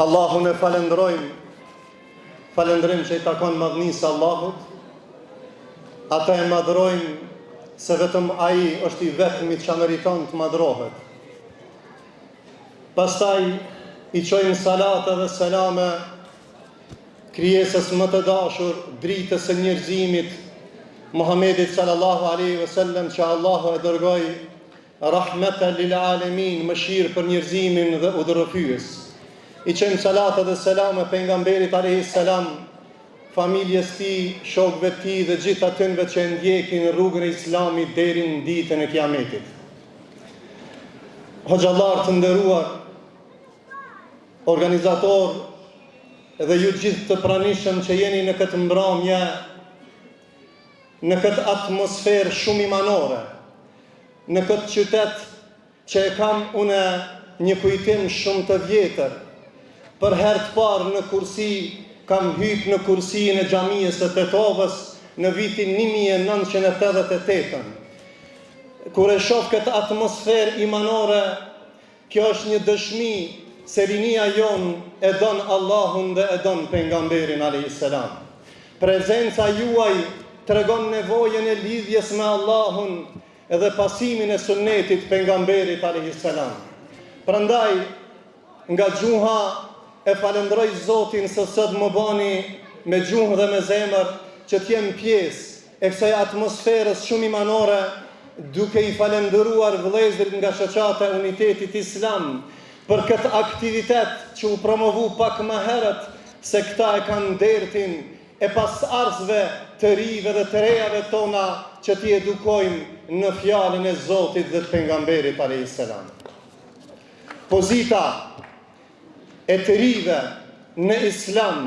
Allahun e falendrojmë, falendrim që i takon madhnisë Allahut, ata e madhrojmë se vetëm ai është i vetmi që meriton të madhrohet. Pastaj i çojmë salate dhe selame krijesës më të dashur, dritës së njerëzimit, Muhamedit sallallahu alaihi wasallam, që Allahu e dërgoi rahmeten lil alamin, mëshirë për njerëzimin dhe udhërrëfyes. I çojmë salate dhe selame pejgamberit alaihi salam, familjes tij, shokëve të tij dhe gjithë atyre që ndjekin rrugën e Islamit deri në ditën e Kiametit. Hoxhallar të nderuar, organizator dhe ju gjithë të pranishëm që jeni në këtë mbrëmje, në këtë atmosferë shumë imanore, në këtë qytet që e kam unë një kujtim shumë të vjetër. Për herë të parë në kursi kam hyrë në kursinë e xhamisë së Tetovës në vitin 1988. Kur e shoh këtë atmosferë imanore, kjo është një dëshmi se rinia jon e don Allahun dhe e don pejgamberin alayhis salam. Prezenca juaj tregon nevojën e lidhjes me Allahun edhe pasimin e sunnetit pejgamberit alayhis salam. Prandaj nga gjuha e falenderoj Zotin se sot më bani me gjuhë dhe me zemër që t'jem pjesë e kësaj atmosferës shumë imanore, duke i falenderuar vëllezërit nga shoqata e Unitetit Islam për këtë aktivitet që u promovu pak më herët, se këta e kanë dertin e pasardhësve të rive dhe të rejave tona që t'i edukojmë në fjalën e Zotit dhe të pejgamberit alayhis salam. Pozita e të rive në Islam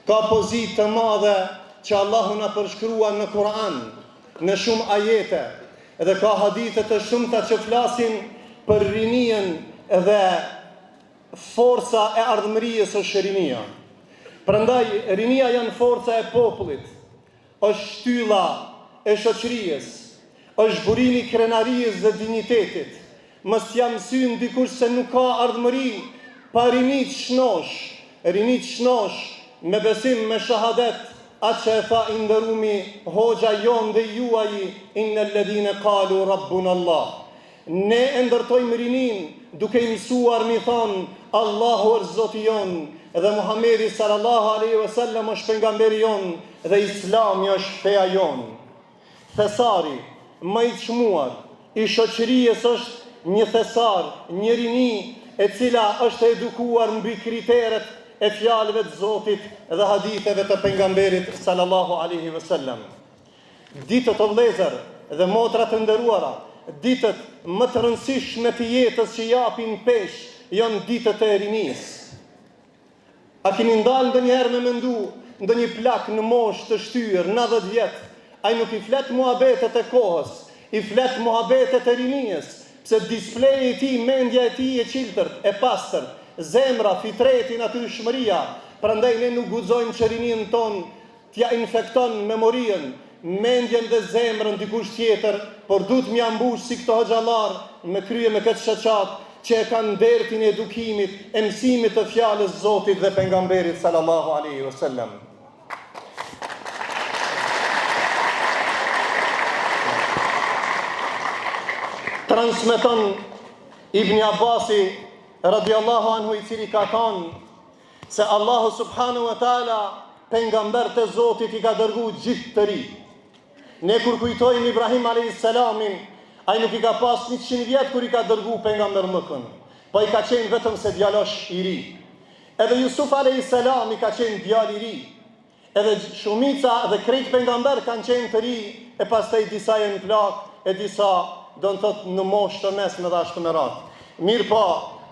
ka pozitë të madhe që Allahu na përshkrua në Kur'an, në shumë ajete, edhe ka hadithe të shumta që flasin për rinien dhe forca e ardhmërisë së shërimia. Prandaj rinia janë forca e popullit, është shtylla e shoqërisë, është burimi i krenarisë dhe dinjitetit. Mos jam mësyn dikush se nuk ka ardhmëri pa rini të shnosh, rini të shnosh me besim, me shahadet, atë që e tha i nderumi hoxha jon dhe juaj, innal ladhina qalu rabbuna Allah. Ne e ndërtojmë rinin duke i mësuar mi thonë Allahu është Zoti jon, dhe Muhamedi sallallahu alaihi wasallam është pejgamberi jon, dhe Islami është feja jon. Thesari më i çmuar i shoqërisë është një thesar, një rini e cila është edukuar mbi kriteret e fjalëve të Zotit dhe haditheve të pejgamberit sallallahu alaihi wasallam. Ditët o vëllezër dhe motra të nderuara, ditët më të rëndësishme të jetës që japin pesh janë ditët e rinisë. A keni ndalë ndonjëherë me mendu ndonjë plak në moshë të shtyr 90 vjet, ai nuk i flet muhabetet e kohës, i flet muhabetet e rinisë, pse displeji i tij, mendja e tij e qiltërt, e pastër, zemra, fitreti, natyrshmëria. Prandaj ne nuk guxojmë që rinin ton t'ja infekton memorien, mendjen dhe zemrën dikush tjetër, por duhet m'ja mbush si këto hoxhallar me krye me këtë shoqat që e kanë dertin e edukimit, e mësimit të fjalës Zotit dhe pejgamberit sallallahu alaihi wasallam. Transmeton Ibn Abbasi radiallahu anhu, i cili ka thënë se Allahu subhanahu wa taala pejgambert e Zotit i ka dërguar gjithë të ri. Ne kur kujtojmë Ibrahim alayhis salamin, ai nuk i ka pas 100 vjet kur i ka dërguar pejgamber Mekën, po i ka qenë vetëm se djalosh i ri. Edhe Jusuf alayhis salam i ka qenë djalë i ri. Edhe shumica dhe krejt pejgamber kanë qenë të ri, e pastaj disa janë plak, e disa do në thotë në moshë të mesme dhe ashtu me radhë. Mirë po,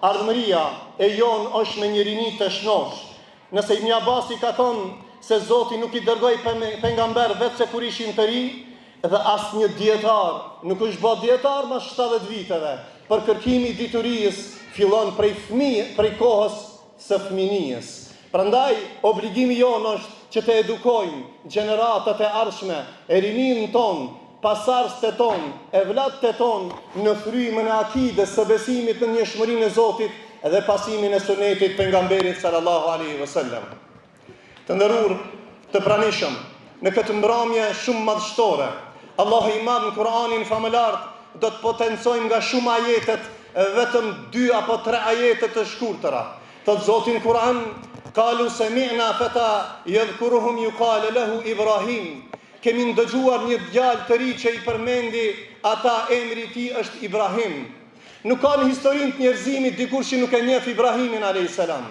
ardhmëria e jonë është me një rini të shnosh. Nëse Ibn Abbasi ka thonë se Zoti nuk i dërgoi pejgamber vetë se kur ishin të ri, dhe asnjë dietar nuk është bë dietar mas 70 viteve. Për kërkimi i diturisë fillon prej kohës së fëmijës. Prandaj obligimi jonë është që të edukojmë gjeneratat e ardhshme, e rinin ton, pasardhësit e ton, e vllatë e ton në frymën e akides së besimit në njëshmërinë e Zotit edhe pasimin e sunetit pejgamberit sallallahu alaihi wasallam. Të nderuar, të pranishëm, në këtë mbrëmje shumë madhështore, Allahu i madh në Kur'anin famëlart do të potencojmë nga shumë ajetet vetëm 2 apo 3 ajetet të shkurtëra. Thot Zoti në Kur'an: "Qalu sami'na fata yadhkuruhum yuqalu lahu Ibrahim." Kemi ndëgjuar një djalë të ri që i përmendi ata emri i tij është Ibrahim. Nuk ka në historinë të njerëzimit dikush që nuk e njeh Ibrahimin alayhis salam.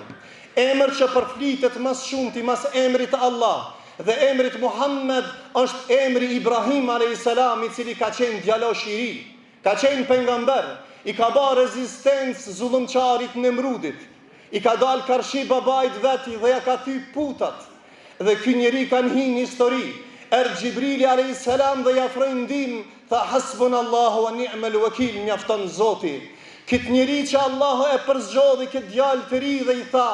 Emër që përflitet mas shumti mas emrit Allah dhe emrit Muhammed është emri Ibrahim alayhis salam, i cili ka qenë djalosh i ri, ka qenë pejgamber, i ka ba rezistencë zullumçarit Nemrudit, i ka dal karshi babait veti dhe ja ka thyp putat. Dhe ky njeri kanë hinë histori. Gjibrili alayhis salam dhe ja ofroi ndihmë, tha hasbunallahu wa ni'mal wakil, mjafton Zoti. Këtë njeri që Allahu e përzgjodhi këtë djalë të ri dhe i tha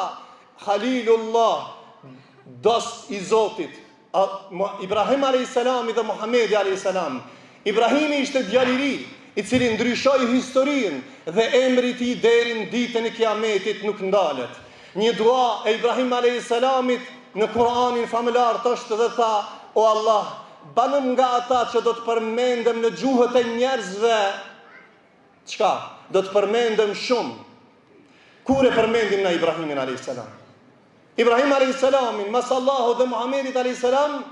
Khalilullah, dost i Zotit, Ibrahim alayhis salam dhe Muhamedi alayhis salam. Ibrahimi ishte djalë i ri, i cili ndryshoi historinë dhe emri i tij deri në ditën e Kiametit nuk ndalet. Një dua e Ibrahim alayhis salamit në Kur'anin famëlar është dhe tha: "O Allah, banëm nga ata që do të përmendem në gjuhët e njerëzve." Çka? Do të përmendem shumë. Kur e përmendim na Ibrahimin alayhis salam? Ibrahim alayhis salamin, mas Allahu dhe Muhamedit alayhis salam,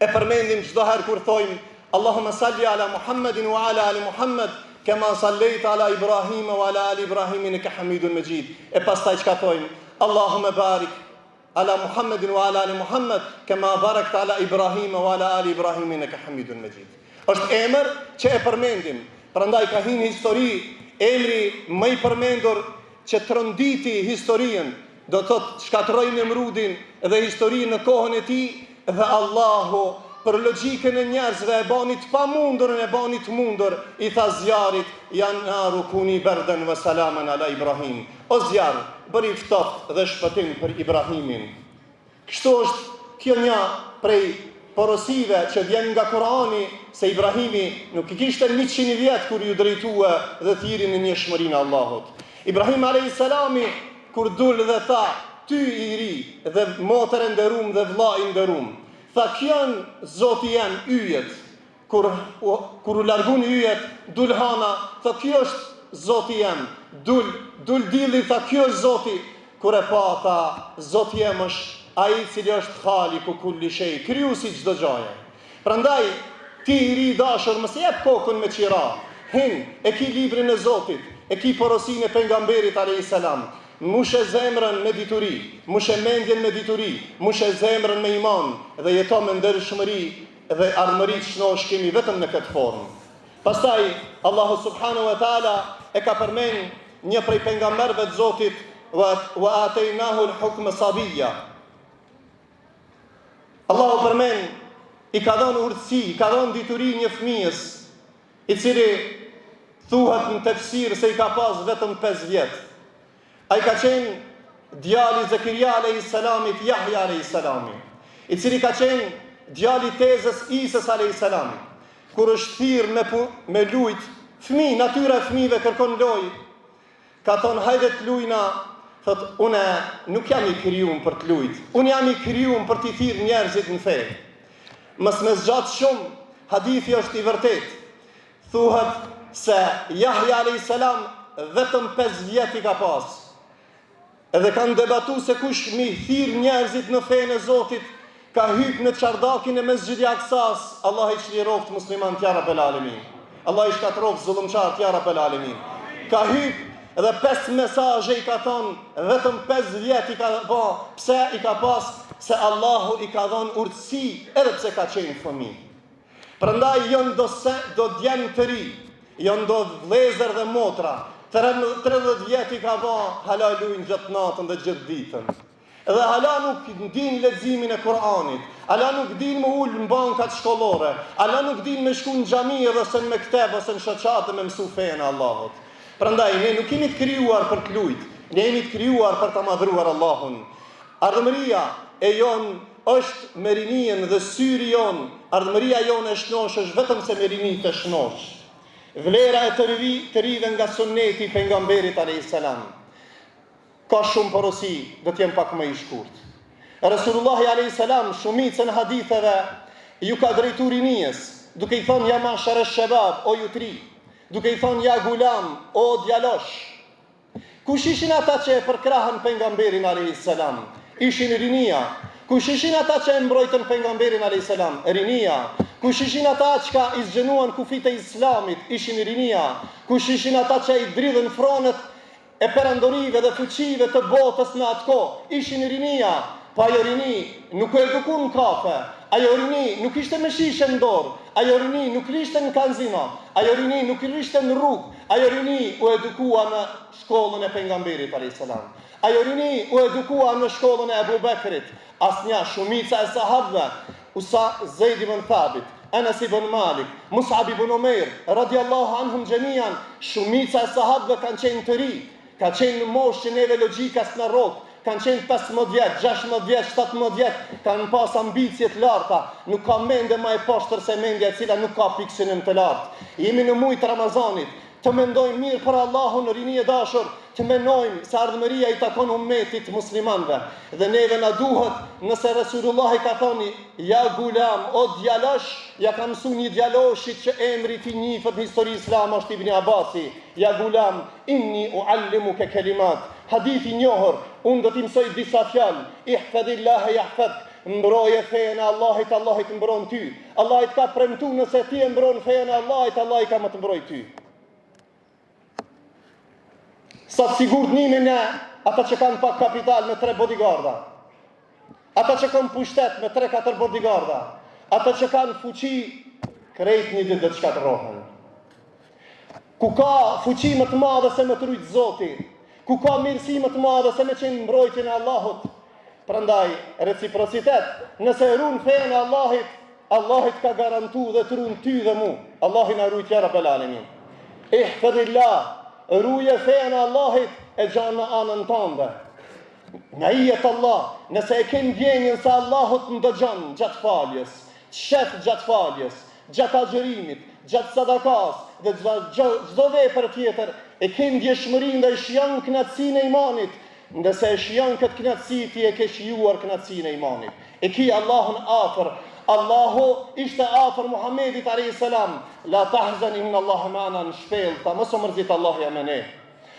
e përmendim çdo herë kur thojmë Allahumma salli ala Muhammedin wa ala ali Muhammed kema sallaita ala Ibrahim wa ala ali Ibrahim innaka Hamidun Majid. E pastaj çka thojmë? Allahumma barik ala Muhammedin wa ala ali Muhammed kema barakta ala Ibrahim wa ala ali Ibrahim innaka Hamidun Majid. Është emër që e përmendim. Prandaj ka hinë histori emri më i përmendur që tronditi historinë, do të thotë shkatërroi Nemrudin dhe historinë në kohën e tij, dhe Allahu për logjikën e njerëzve e bani të pamundurën e bani të mundur, i tha zjarit: "Janë naru kuni berden vë salaman ala Ibrahim." O zjarë, bëri ftoft dhe shpëtim për Ibrahimin. Kështu është kjo një prej porosive që vjen nga Kurani, se Ibrahimi nuk i kishte 100 vjet kur ju drejtua dhe thiri në njëshmërinë Allahut. Ibrahim alayhis salami kur dul dhe tha: "Ty i ri dhe motër e nderuam dhe vlla i nderuam." Tha: "Kjan Zoti jam yjet." Kur u largun yjet, dul hana, tha: "Kjo është Zoti jam." Dul dilli, tha: "Kjo është Zoti." Kur e pa, tha: "Zoti jam është ai i cili është Khaliku kulli shay, krijuesi çdo gjaje." Prandaj ti i ri dashur, mos jep kokën me qira. Hin, e ki librin e Zotit, e ki porosinë e pejgamberit alayhis salam. Mushe zemrën me dituri, mushe mendjen me dituri, mushe zemrën me iman dhe jeto me ndershmëri dhe ardhmëri të shnosh kemi vetëm në këtë formë. Pastaj Allahu subhanahu wa taala e ka përmend një prej pejgamberëve të Zotit: "Wa ataynahu al-hukma sabiyya." Allahu përmend i ka dhënë urtësi, i ka dhënë dituri një fëmijës, i cili thuhet në tefsir se i ka pas vetëm 5 vjet. Ai ka qenë djali Zakaria alayhis salamit, Yahya alayhis salamit, i cili ka qenë djali tezës Isës alayhis salam. Kur është thirrë me lujt, fëmijë, natyra e fëmijëve kërkon lojë. Ka thonë: "Hajde të lujna." Thot: "Unë nuk jam i krijuar për të lujt. Unë jam i krijuar për t'i thirrë njerëzit në fe." Mos më zgjat shumë, hadithi është i vërtetë. Thuhet se Yahya alayhis salam vetëm 5 vjet i ka pas. Edhe kanë debatu se kush mi thirr njerëzit në fenë e Zotit, ka hyp në çardakin e Mesxhidit Aksas. Allah i çliroft musliman ya Rabbel Alamin. Allah i shkatroft zullumçar ya Rabbel Alamin. Ka hyp dhe 5 mesazhe i ka thonë, vetëm 5 vjet i ka bë. Pse i ka pas? Se Allahu i ka dhënë urtësi edhe pse ka qenë fëmijë. Prandaj janë do djenë të ri, janë do vëllezër dhe motra. 30 vjet i ka bë, hala lujnë gjatë natën dhe gjatë ditën. Edhe hala nuk din leximin e Kur'anit, hala nuk din me ul në bankat shkollore, hala nuk din me shku në xhami edhe se në mekteb ose në shoqatë me mësu fenë e Allahut. Prandaj ne nuk jemi të krijuar për të lujt, ne jemi të krijuar për ta madhruar Allahun. Ardhmëria e jon është me rinien dhe syri jon, ardhmëria jon e shnosh është vetëm se me rini të shnosh. Vlera e të rive nga sunneti pejgamberit alayhis salam. ka shumë porosi, do t'jem pak më i shkurt. Resulullahi a.s. shumicën haditheve ju ka drejtu rinijës, duke i thonë ja mashar shebab, o ju tri, duke i thonë ja gulam, o djalosh. Kush ishin ata që e përkrahën pejgamberin a.s. Ishin rinia. Kush ishin ata që e mbrojtën pejgamberin a.s. Rinia. Kush ishin ata që ka izgjenuan kufit e islamit? Ishin rinia. Kush ishin ata që i dridhen fronet e perandorive dhe fuqive të botës në atë kohë? Ishin rinia. Pa ajo rini nuk u edukun në kafe, ajo rini nuk ishte me shishe në dorë, ajo rini nuk rishte në kanzina, ajo rini nuk rishte në rrugë, ajo rini u edukua në shkollën e pejgamberit a.s. Ajo rini u edukua në shkollën e Abu Bekrit. Asnja shumica e sahabëve, Zeid ibn Thabit, Anas ibn Malik, Mus'ab ibn Umair, radiallahu anhum gjemian, shumica e sahabëve kanë qenë të ri, ka qenë në moshë që neve logjikas në rokë, kanë qenë 15 vjetë, 16 vjetë, 17 vjetë, kanë pas ambicjet larta, nuk ka mende ma e poshtër se mendja e cila nuk ka pikësinim të lartë. Jemi në mujtë Ramazanit, të mendojmë mirë për Allahun, rini e dashur, të mendojmë se ardhmëria i takon ummetit muslimanve. Dhe neve na duhet, nëse Resulullah i ka thoni, ja gulam, o djalosh, ja ka mësu një djaloshit që emri ti njifët në histori islam është Ibn Abasi, ja gulam, inni uallimu ke kelimat. Hadithi njohër, unë do t'i mësoj disa fjalë, ihfadillahe jahfadk, mbroje fejën e Allahit, Allahit mbron ty. Allahit ka premtu nëse ti e mbron fejën e Allahit, Allahit ka më të mbroj ty. Sa të sigurt nimin e ata që kanë pak kapital me 3 bodyguarda, ata që kanë pushtet me 3-4 bodyguarda, ata që kanë fuqi, krejt një ditë dhe të shkatërohen. Ku ka fuqi më të madhe se me të rujtë Zoti, ku ka mirësi më të madhe se me qenë mbrojtjen e Allahut. Prandaj, reciprocitet, nëse ruan fenë e Allahit, Allahit ka garantu dhe të ruan ty dhe mu. Allahin a rujtë ja Rabbel Alemin. Ihfadillah, ruje fenë e Allahit e gjanë në anën tënde. Nga ijet Allah, nëse e ken ndjenjën se Allahut ndëgjon gjatë faljes, shef gjatë faljes, gjatë agjërimit, gjatë sadakas dhe çdo vepër tjetër, e ken ndjeshmërinë dhe shijon kënaqësinë e imanit, ndërsa e shijon këtë kënaqësi ti e ke shijuar kënaqësinë e imanit. E ki Allahun afër. Allahu ishte afër Muhamedit alayhis salam. La tahzan inna Allaha ma'ana, në shpellë, ta mos u mërzit Allahu ja me ne.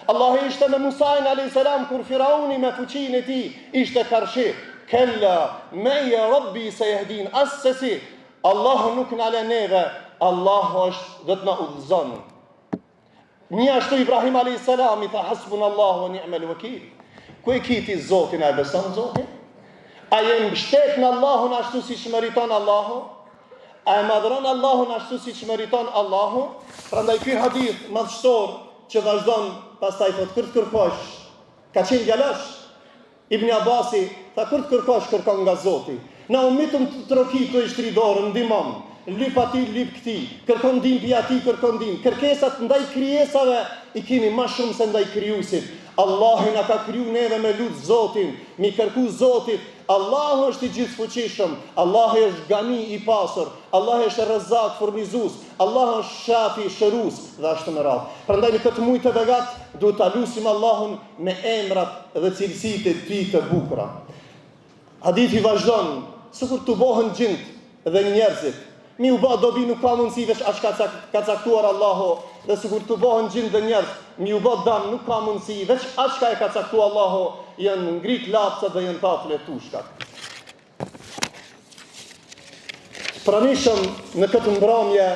Allahu ishte me Musa alayhis salam kur Firauni me fuqinë e tij ishte karshi. Kella meja Rabbi seyahdin, asesi. Allahu nuk na lë neve, Allahu është do të na udhëzon. Një ashtu Ibrahim a.s. i tha hasbunallahu wa ni'mal wakil. Ku e kiti Zotin, a e beson Zotin? A je mbështet në Allahun ashtu si që meriton Allahu? A e madhron Allahun ashtu si që meriton Allahu? Prandaj ky hadith madhështor që vazhdon pastaj thot kur të kërkosh, ka qenë djalosh. Ibn Abasi tha kur të kërkosh kërkon nga Zoti. Na umitëm të trokitu e shtri dorën, ndihmon. Lyp ati, lyp këti, kërkon dim pi ati, kërkon dim. Kërkesat ndaj krijesave i kemi ma shumë se ndaj krijuesit. Allahu na ka kriju neve me lut Zotin, mi kërku Zotit. Allahu është i gjithfuqishëm, Allahu është gani i pasur, Allahu është Razzak furnizues, Allahu është Shafi shërues dhe ashtu me radhë. Prandaj në këtë muaj të begat duhet ta lutim Allahun me emrat dhe cilësitë e tij të bukura. Hadithi vazhdon, sikur të bëhen gjint dhe njerëzit. Mi u bë dobi nuk ka mundësi veç as ka caktuar Allahu, dhe sikur të bëhen gjint dhe njerëz, mi u bë dam nuk ka mundësi veç as ka e ka caktuar Allahu, janë ngrit lapsat dhe janë tafle tushkat. Pranishëm në këtë mbrëmje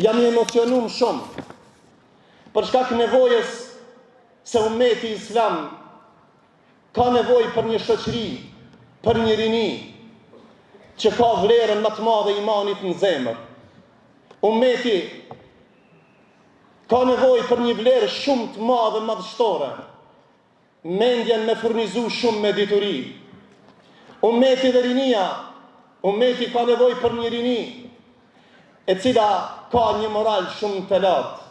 jam i emocionuar shumë për shkak nevojës se ummeti islam ka nevojë për një shoqëri, për një rini që ka vlerën më të madhe imanit në zemër. Ummeti ka nevojë për një vlerë shumë të madhe madhështore, mendjen me furnizu shumë me dituri. Ummeti dhe rinia, ummeti ka nevojë për një rini e cila ka një moral shumë të lartë.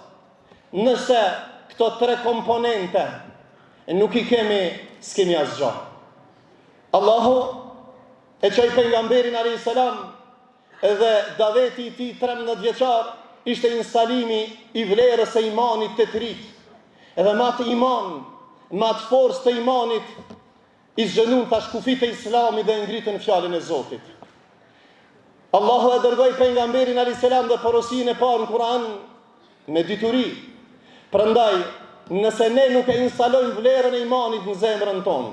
Nëse këto 3 komponente nuk i kemi, s'kemi asgjë. Allahu e qoj pejgamberin alayhis salam edhe daveti i tij 13 vjeçar ishte instalimi i vlerës së imanit të trit. Edhe ma të iman me atë forcë të imanit, i zgjenun tash kufit e Islamit dhe ngritën fjalën e Zotit. Allahu e dërgoi pejgamberin alayhis salam dhe porosinë e parë në Kur'an me dituri. Prandaj, nëse ne nuk e instalojmë vlerën e imanit në zemrën tonë,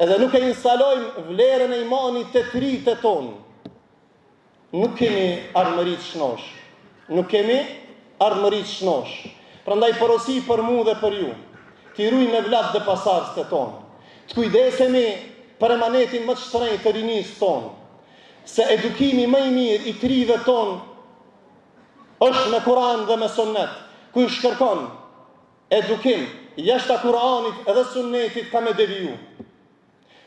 edhe nuk e instalojmë vlerën e imanit të tritet tonë, nuk kemi ardhmëri të shnosh. Nuk kemi ardhmëri të shnosh. Prandaj porosi për mua dhe për ju, t'i rujmë me vlat dhe pasardhës të tonë. Të kujdesemi për emanetin më të shtrenjtë të rinisë tonë, se edukimi më i mirë i trive tonë është me Kur'an dhe me sunnet. Ku shkërkon edukim jashtë Kur'anit edhe sunnetit ka me deviju.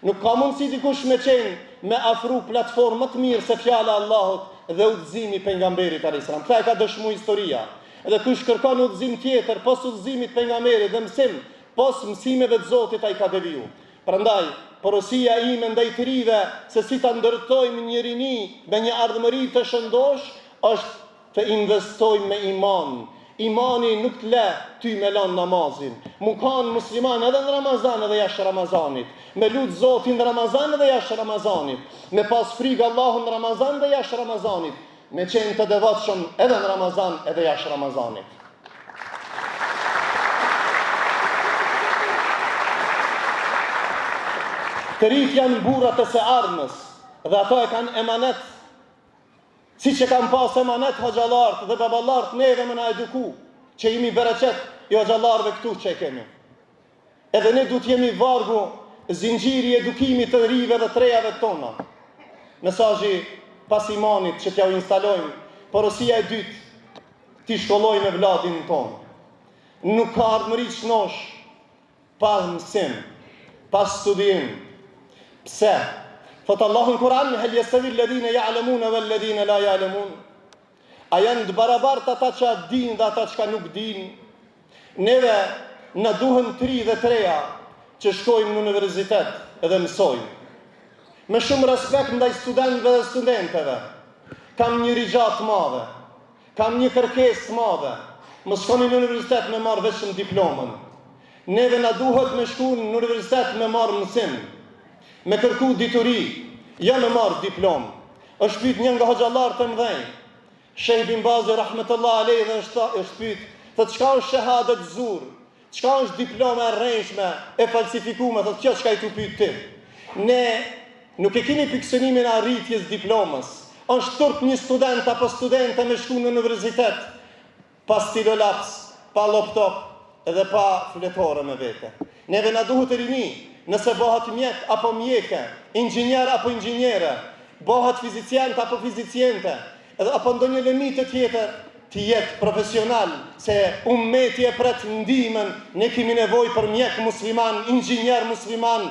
Nuk ka mundësi dikush me qenë me afru platformë më të mirë se fjala e Allahut dhe udhëzimi pejgamberit alayhis salam. Këtë e ka dëshmu historia. Edhe kush kërkon udhëzim tjetër pos udhëzimit pejgamberit dhe mësim pos mësimeve të Zotit ai ka deviju. Prandaj, porosia ime ndaj të rive se si ta ndërtojmë një rini me një ardhmëri të shëndosh është të investojmë me iman. Imani nuk të le ty me lanë namazin. Mu kanë musliman edhe në Ramazan edhe jashtë Ramazanit. Me lutë Zotin në Ramazan edhe jashtë Ramazanit. Me pas frikë Allahun në Ramazan edhe jashtë Ramazanit. Me qenë të devotshëm edhe në Ramazan edhe jashtë Ramazanit. Të rit janë burrat e së ardhmës dhe ato e kanë emanet. Si që kanë pas emanet hoxhallarët dhe baballarët neve më na eduku, që jemi bereqet i hoxhallarëve këtu që e kemi. Edhe ne du t'jemi vargu zinxhiri edukimit të rive dhe trejave tona. Mesazhi pas imanit që t'ja u instalojmë, porosia e dytë, t'i shkollojmë vladin tonë. Nuk ka ardhmëri shnosh pa mësim, pa studim. Pse? Thot Allahu në Kur'an, hel yastawi alladhina ya'lamuna wal ladhina la ya'lamun. A janë të barabartë ata që dinë dhe ata që nuk dinë? Neve na duhen 3 dhe 3 që shkojmë në universitet edhe mësojmë. Me shumë respekt ndaj studentëve dhe studenteve. Kam një rigjatë të madhe. Kam një kërkesë të madhe. Mos shkoni në universitet me marrë vetëm diplomën. Neve na duhet me shku në universitet me marrë mësim. Me kërku dituri, ja me marrë diplom. Është pyet një nga hoxhallarët e mëdhenj, Sheikh Bin Baz rahmetullah alayhi dhe është pyet, thotë çka është shahadet zur? Çka është diploma e rreshme e falsifikuar? Thotë kjo çka i tu pyet ti. Ne nuk e kemi fiksionimin e arritjes diplomës. Është turp një student apo studente me shku në universitet pa stilolaps, pa laptop edhe pa fletore me vete. Neve na duhet të rini. Nëse bëhat mjek apo mjeke, inxhinier apo inxhiniere, bëhat fizicient apo fiziciente, edhe apo ndonjë lëmitë tjetër, të jetë profesional, se ummeti e pret ndihmën, ne kemi nevojë për mjek musliman, inxhinier musliman,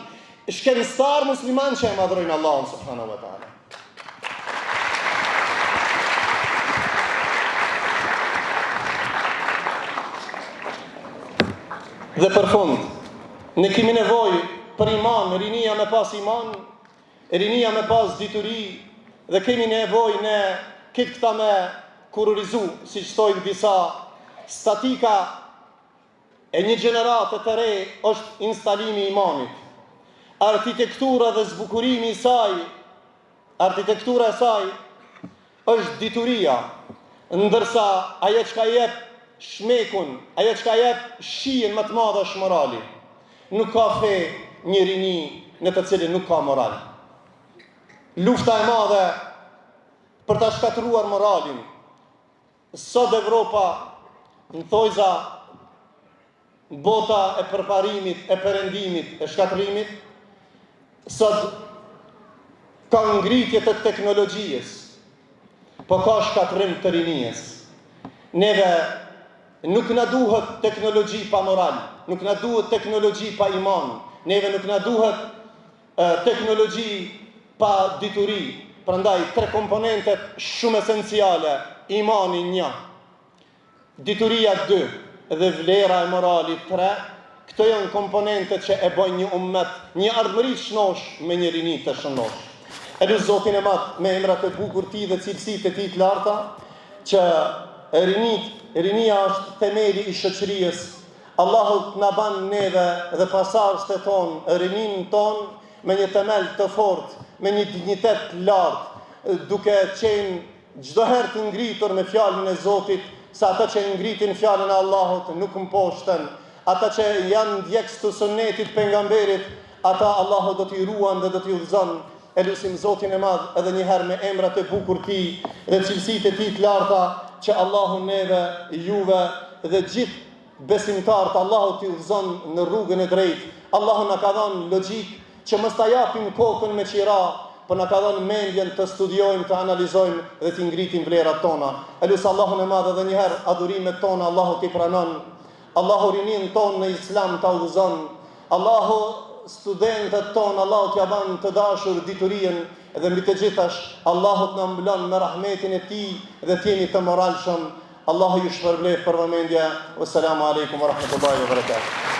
shkencëtar musliman që e madhrojnë Allahun subhanahu wa taala. Dhe për fund, ne kemi nevojë për iman, rinia me pas iman, rinia me pas dituri, dhe kemi nevojë ne këtë këta me kurorizu, si që thojnë disa, statika e një gjenerate të re është instalimi i imanit. Arkitektura dhe zbukurimi i saj, arkitektura e saj është dituria, ndërsa ajo që ka jep shmekun, ajo që ka jep shijen më të madhe është morali. Nuk ka fe një rini në të cilin nuk ka moral. Lufta e madhe për ta shkatruar moralin. Sot Evropa në thojza bota e përparimit, e perëndimit, e shkatrimit, sot ka ngritje të teknologjisë, po ka shkatrim të rinisë. Neve nuk na duhet teknologji pa moral, nuk na duhet teknologji pa iman, neve nuk na duhet teknologji pa dituri. Prandaj 3 komponentet shumë esenciale, imani 1, dituria 2 dhe vlera e moralit 3. Këto janë komponentet që e bëjnë një ummet, një ardhmëri shnosh me një rini të shëndosh. E lutë Zotin e Madh me emrat e bukur ti dhe cilësitë e tij të larta, që rinia është themeli i shoqërisë, Allahu na ban neve dhe pasardhësit e tonë, rinin tonë me një themel të fortë, me një dignitet të lartë, duke qenë çdo herë të ngritur me fjalën e Zotit, sa ata që ngritin fjalën e Allahut nuk mposhten, ata që janë ndjekës të sunetit pejgamberit, ata Allahu do t'i ruan dhe do t'i udhëzon. E lutim Zotin e Madh edhe një herë me emrat e bukur ti dhe cilësitë e tij të larta, që Allahu neve, juve dhe gjithë besimtarët Allahu t'i udhëzon në rrugën e drejtë. Allahu na ka dhënë logjik që mos ta japim kokën me qira, por na ka dhënë mendjen të studiojmë, të analizojmë dhe të ngritim vlerat tona. E lut Allahun e Madh edhe një herë adhurimet tona Allahu t'i pranon. Allahu rinin tonë në Islam ta udhëzon. Allahu studentët tonë Allahu t'ia bën të dashur diturinë dhe mbi të gjithash Allahu t'na mblon me rahmetin e tij dhe t'jeni të moralshëm. Allahu ju shpërblef për vëmendje. Wassalamu alaikum wa rahmatullahi wa barakatuh.